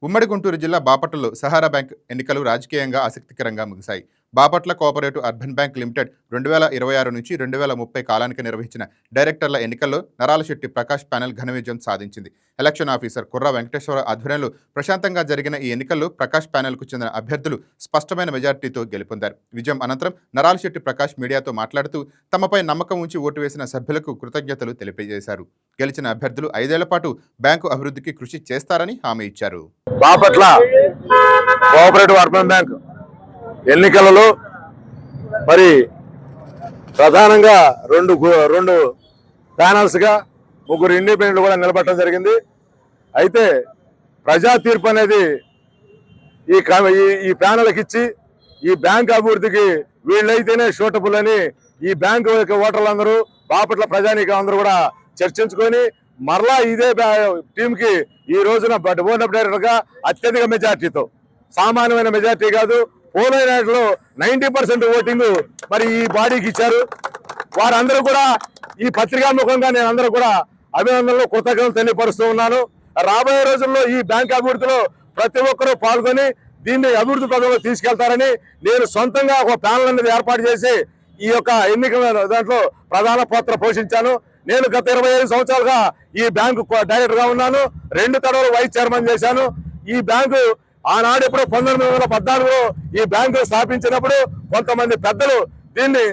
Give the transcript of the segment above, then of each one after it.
ఉమ్మడి గుంటూరు జిల్లా బాపట్లలో సహారా బ్యాంక్ ఎన్నికలు రాజకీయంగా ఆసక్తికరంగా ముగిశాయి. Bapatla cooperative urban bank limited 2026 నుంచి 2030 కాలానికి నిర్వహించిన డైరెక్టర్ల ఎన్నికల్లో నరాలశెట్టి ప్రకాష్ ప్యానెల్ ఘన విజయం సాధించింది. ఎలక్షన్ ఆఫీసర్ కుర్ర వెంకటేశ్వర ఆధ్వర్యంలో ప్రశాంతంగా జరిగిన ఈ ఎన్నికల్లో ప్రకాష్ ప్యానెల్కు చెందిన అభ్యర్థులు స్పష్టమైన మెజార్టీతో గెలుపొందారు. విజయం అనంతరం నరాలశెట్టి ప్రకాష్ మీడియాతో మాట్లాడుతూ తమపై నమ్మకం ఉంచి ఓటు వేసిన సభ్యులకు కృతజ్ఞతలు తెలియజేశారు. గెలిచిన అభ్యర్థులు 5 ఏళ్ల పాటు బ్యాంకు అభివృద్ధికి కృషి చేస్తారని హామీ ఇచ్చారు. బాపట్ల కోఆపరేటివ్ అర్బన్ బ్యాంక్ ఎన్నికలలో మరి ప్రధానంగా రెండు ప్యానల్స్గా ముగ్గురు ఇండిపెండెంట్లు కూడా నిలబడటం జరిగింది. అయితే ప్రజా తీర్పు అనేది ఈ ప్యానల్కి ఇచ్చి ఈ బ్యాంక్ అభివృద్ధికి వీళ్ళైతేనే షూటబుల్ అని ఈ బ్యాంకు యొక్క ఓటర్లందరూ బాపట్ల ప్రజానీకం అందరూ కూడా చర్చించుకొని మరలా ఇదే టీంకి ఈ రోజున బోర్డ్ ఆఫ్ డైరెక్టర్గా అత్యధిక మెజార్టీతో, సామాన్యమైన మెజార్టీ కాదు, పోలైనట్లో 90% ఓటింగ్ మరి ఈ బాడీకి ఇచ్చారు. వారందరూ కూడా ఈ పత్రికాముఖంగా నేను అందరూ కూడా అభినందనలు కృతజ్ఞతలు తెలియపరుస్తూ ఉన్నాను. రాబోయే రోజుల్లో ఈ బ్యాంక్ అభివృద్ధిలో ప్రతి ఒక్కరూ పాల్గొని దీన్ని అభివృద్ధి పదంలో తీసుకెళ్తారని నేను సొంతంగా ఒక ప్యానల్ అనేది ఏర్పాటు చేసి ఈ యొక్క ఎన్నికల దాంట్లో ప్రధాన పాత్ర పోషించాను. నేను గత 25 సంవత్సరాలుగా ఈ బ్యాంకు డైరెక్టర్గా ఉన్నాను. 2 తడవలు వైస్ చైర్మన్ చేశాను. ఈ బ్యాంకు ఆనాడు ఎప్పుడు 1914లో ఈ బ్యాంకు స్థాపించినప్పుడు కొంతమంది పెద్దలు దీన్ని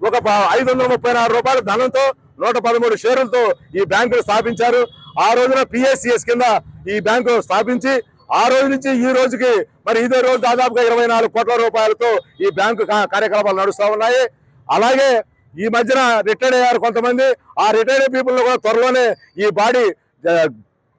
ఒక 536 రూపాయల ధనంతో 113 షేర్లతో ఈ బ్యాంకును స్థాపించారు. ఆ రోజున పిఎస్సిఎస్ కింద ఈ బ్యాంకు స్థాపించి ఆ రోజు నుంచి ఈ రోజుకి మరి ఇదే రోజు దాదాపుగా 24 కోట్ల రూపాయలతో ఈ బ్యాంకు కార్యకలాపాలు నడుస్తూ ఉన్నాయి. అలాగే ఈ మధ్యన రిటైర్డ్ అయ్యారు కొంతమంది. ఆ రిటైర్డ్ పీపుల్ కూడా త్వరలోనే ఈ బాడీ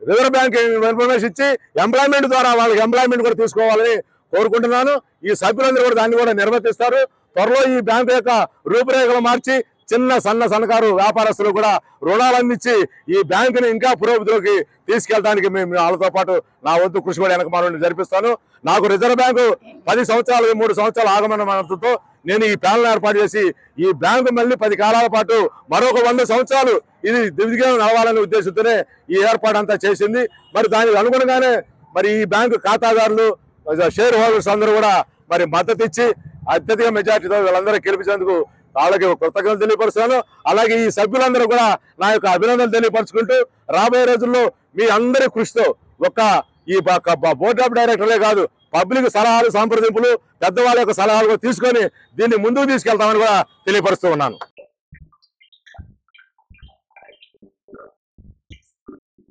రిజర్వ్ బ్యాంక్ ఇన్ఫర్మేషన్ ఇచ్చి ఎంప్లాయ్మెంట్ ద్వారా వాళ్ళకి ఎంప్లాయ్మెంట్ కూడా తీసుకోవాలని కోరుకుంటున్నాను. ఈ సభ్యులందరూ కూడా దాన్ని కూడా నిర్వర్తిస్తారు. త్వరలో ఈ బ్యాంకు యొక్క రూపురేఖలు మార్చి చిన్న సన్నకారు వ్యాపారస్తులు కూడా రుణాలు అందించి ఈ బ్యాంకుని ఇంకా పురోగతిలోకి తీసుకెళ్ళడానికి మేము వాళ్ళతో పాటు నా వంతు కృషి కూడా వెనకమాలను జరిపిస్తాను. నాకు రిజర్వ్ బ్యాంకు 10 సంవత్సరాలు 3 సంవత్సరాలు ఆగమనంతో నేను ఈ ప్యానల్ ఏర్పాటు చేసి ఈ బ్యాంకు మళ్ళీ 10 కాలాల పాటు మరొక 100 సంవత్సరాలు ఇది దివ్యంగా నడవాలనే ఉద్దేశంతోనే ఈ ఏర్పాటు అంతా చేసింది. మరి దానికి అనుగుణంగానే మరి ఈ బ్యాంకు ఖాతాదారులు, షేర్ హోల్డర్స్ అందరూ కూడా మరి మద్దతు ఇచ్చి అత్యధిక మెజార్టీతో వీళ్ళందరూ గెలిపించేందుకు వాళ్ళకి కృతజ్ఞతలు తెలియపరుస్తున్నాను. అలాగే ఈ సభ్యులందరూ కూడా నా యొక్క అభినందనలు తెలియపరుచుకుంటూ రాబోయే రోజుల్లో మీ అందరి కృషితో ఈ బోర్డ్ ఆఫ్ డైరెక్టర్లే కాదు, పబ్లిక్ సలహాలు, సంప్రదింపులు, పెద్దవాళ్ళ యొక్క సలహాలు తీసుకొని దీన్ని ముందుకు తీసుకెళ్తామని కూడా తెలియపరుస్తూ ఉన్నాను.